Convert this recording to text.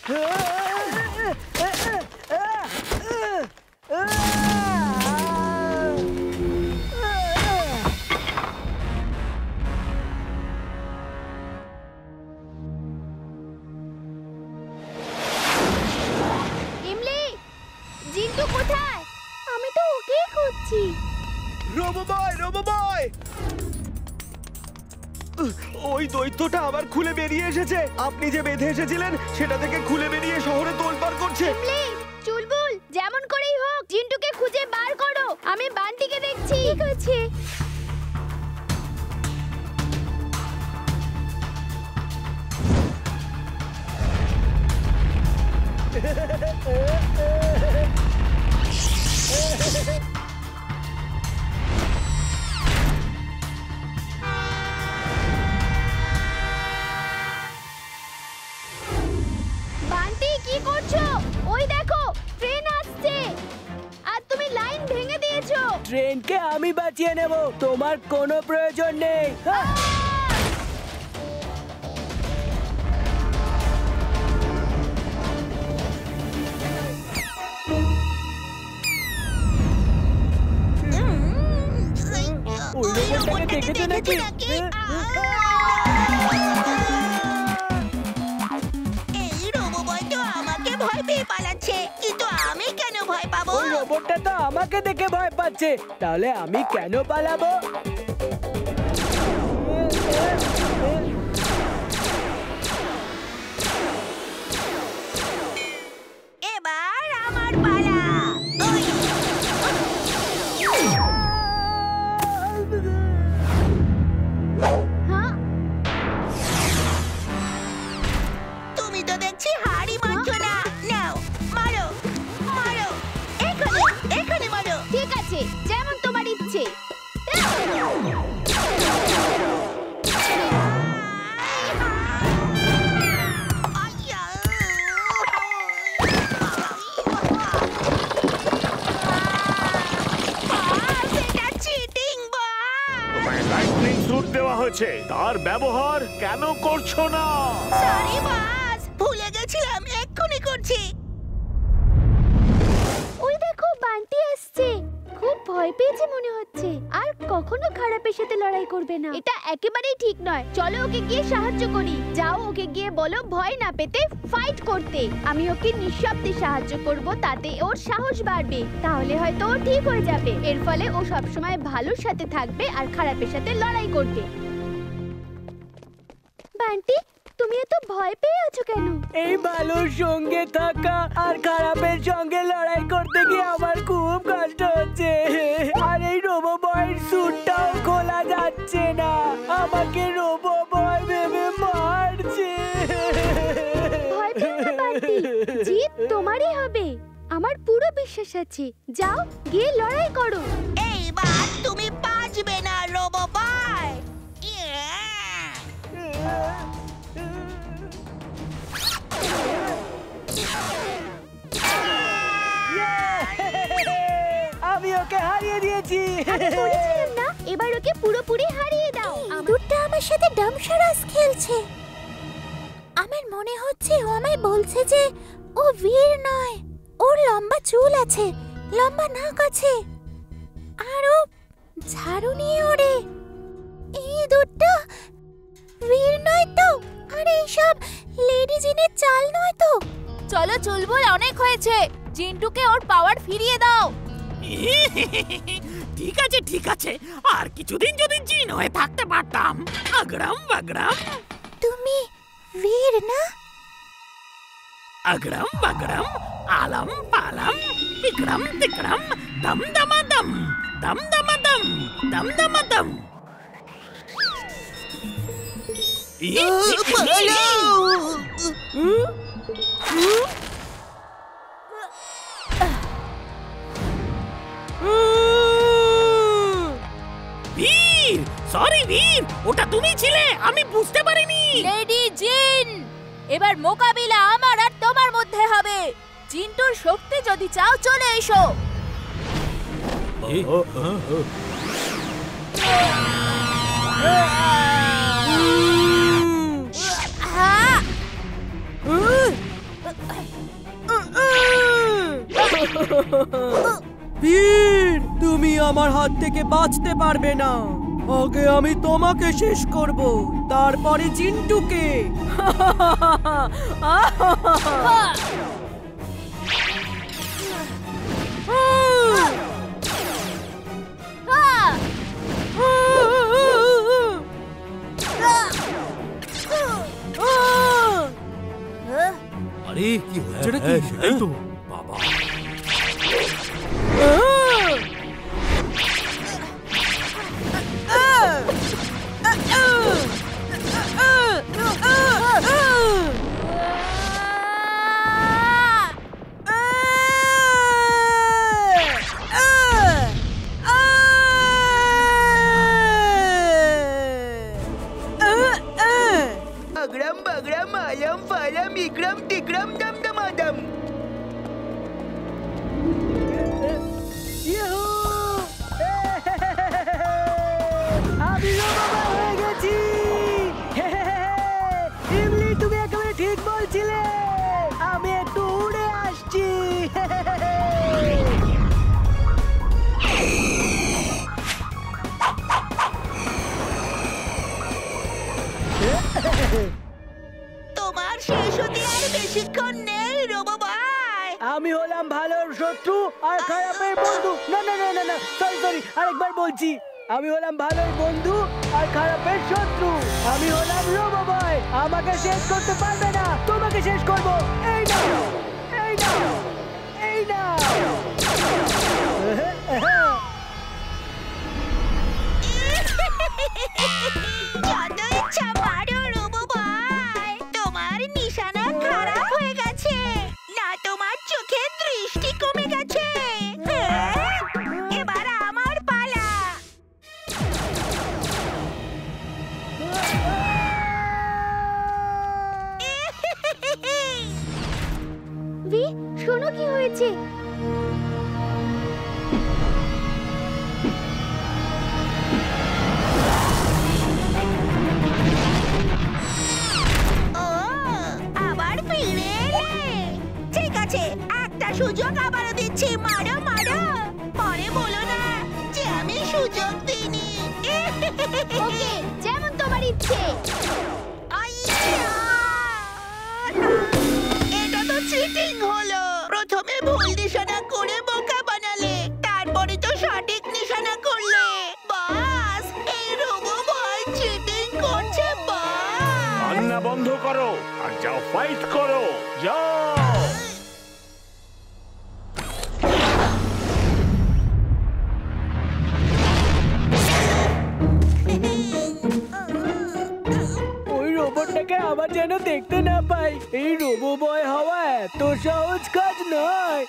জিন্টু কোথায়? আমি তো ওকেই খুঁজছি। রোবোবয়! ওই দৈত্যটা আবার খুলে বেরিয়ে এসেছে। আপনি যে বেঁধে এসেছিলেন সেটা থেকে খুলে বেরিয়ে শহরে তোলপাড় করছে। চুলবুল, যেমন করেই হোক জিন্টুকে খুঁজে বার করো। আমি বান্টিকে দেখছি। ঠিক আছে। বান্টি, কি করছো? ওই দেখো, ট্রেন আসছে আর তুমি লাইন ভেঙে দিয়েছো। ট্রেনকে আমি বাঁচিয়ে নেব, তোমার কোনো প্রয়োজন নেই। ওই রোবটটাকে দেখেছো নাকি? এই রোবোবয় তো আমাকে ভয় পেয়ে পালাচ্ছে, কিন্তু আমি কেন ভয় পাবো? ওই রোবটটা তো আমাকে দেখে ভয় পাচ্ছে, তাহলে আমি কেন পালাবো? এবার আমার পালা। তুমি তো দেখছি হাড়ি মারছো না। নাও, মারো মারো, এখানে মারো। ঠিক আছে, যেমন তোমার ইচ্ছে। লাইটনিং স্যুট দেওয়া হয়েছে, তার ব্যবহার কেন করছো না? সরি বস, ভুলে গেছিলাম, এক্ষুনি করছি। ওই দেখো, বান্টি আসছে। খুব ভয় পেয়েছে মনে হচ্ছে, আর কখনো খারাপের সাথে লড়াই করবে না। এটা একেবারেই ঠিক নয়। চলো ওকে গিয়ে সাহায্য করি। যাও, ওকে গিয়ে বলো ভয় না পেতে ফাইট করতে। আমি ওকে নিঃশব্দে সাহায্য করব, তাতে ওর সাহস বাড়বে। তাহলে হয়তো ও ঠিক হয়ে যাবে। এর ফলে ও সবসময় ভালোর সাথে থাকবে আর খারাপের সাথে লড়াই করবে। বান্টি, তুমি এত ভয় পেয়ে আছো কেন? এই ভালোর সঙ্গে থাকা আর খারাপের সঙ্গে লড়াই করতে গিয়ে আমার খুব কষ্ট হচ্ছে। আর এই রোবোবয়ের স্যুটটাও খোলা যাচ্ছে না, আমাকে রোবোবয় ভেবে মারছে। ভয় পেও না বান্টি, জিত তোমারই হবে। আমার পুরো বিশ্বাস আছে। যাও, গিয়ে লড়াই করো। এইবার তুমি বাঁচবে না রোবোবয়। আমি ওকে হারিয়ে দিয়েছি। আমি বলেছিলাম না, এবার ওকে পুরোপুরি হারিয়ে দাও। দুটা আমার সাথে ডামসারাস খেলছে। আমার মনে হচ্ছে ও আমায় বলছে যে ও বীর নয়। ওর লম্বা চুল আছে, লম্বা নাক আছে, আর ও ঝাড়ু নিয়ে ওড়ে। এই দুটা বীর নয় তো? আর এইসব লেডি জিনের চাল নয় তো? চলো চুলবুল, অনেক হয়েছে। জিন্টুকে ওর পাওয়ার ফিরিয়ে দাও। ঠিক আছে ঠিক আছে, আর কিছুদিন যদি জিন হয়ে থাকতে পারতাম। আগড়াম বাগড়াম। তুমি বীর না? আগড়াম বাগড়াম, আলম পালম, ইকড়াম তিকড়াম, দম দমাদম, দম দমাদম, দম দমাদম। বীর, সরি বীর, ওটা তুমি ছিলে, আমি বুঝতে পারিনি। লেডি জিন, এবার মোকাবিলা আমার আর তোমার মধ্যে হবে। জিন্টুর শক্তি যদি চাও, চলে এসো। বীর, তুমি আমার হাত থেকে বাঁচতে পারবে না। আগে আমি তোমাকে শেষ করব, তারপরে চিন্টুকে। আরে কি হচ্ছে নাকি? সেটাই তো বাবা। अग्रम बग्रम आलम फालम इक्रम टिक्रम दम दमादम। আমি রোবট হয়ে গেছি। ইমলি, তুমি একেবারে ঠিক বলছিলে। আমি একটু উড়ে আসছি। তোমার শেষ হতে আর বেশিক্ষণ নেই রোবো ভাই। আমি হলাম ভালোর শত্রু আর খারাপের বন্ধু। না না না না না, সরি, আরেকবার বলছি। আমি হলাম ভালোর বন্ধু আর খারাপের শত্রু। আমি হলাম রোবো বয়। আমাকে শেষ করতে পারবে না, তোমাকে শেষ করব। এই না, এই না, এই না। যত ইচ্ছা মারো রোবো ভাই, তোমার নিশানা খারাপ হয়ে গেছে না, তোমার চোখে দৃষ্টি কমে গেছে। এবার আমার পালা। ভি, শোনো কি হয়েছে? ও, আবার ফিরে এলে। ঠিক আছে, একটা সুযোগ আবারও দিচ্ছি, মারো মারো। পরে বলো না যে আমি সুযোগ দিইনি। ওকে, যেমন তোমার ইচ্ছে। আইয়া! এটা তো চিটিং হলো। প্রথমে ভুল নিশানা করে বোকা বানালে, তারপরে তো সঠিক নিশানা করলে। বাস, এই রোবো ভয় চিটিং করছে বাস। কান্না বন্ধ করো আর যাও ফাইট করো, যাও। ওই রোবটটাকে আবার যেন দেখতে না পাই। এই রোবো বয় হওয়া এত সহজ কাজ নয়।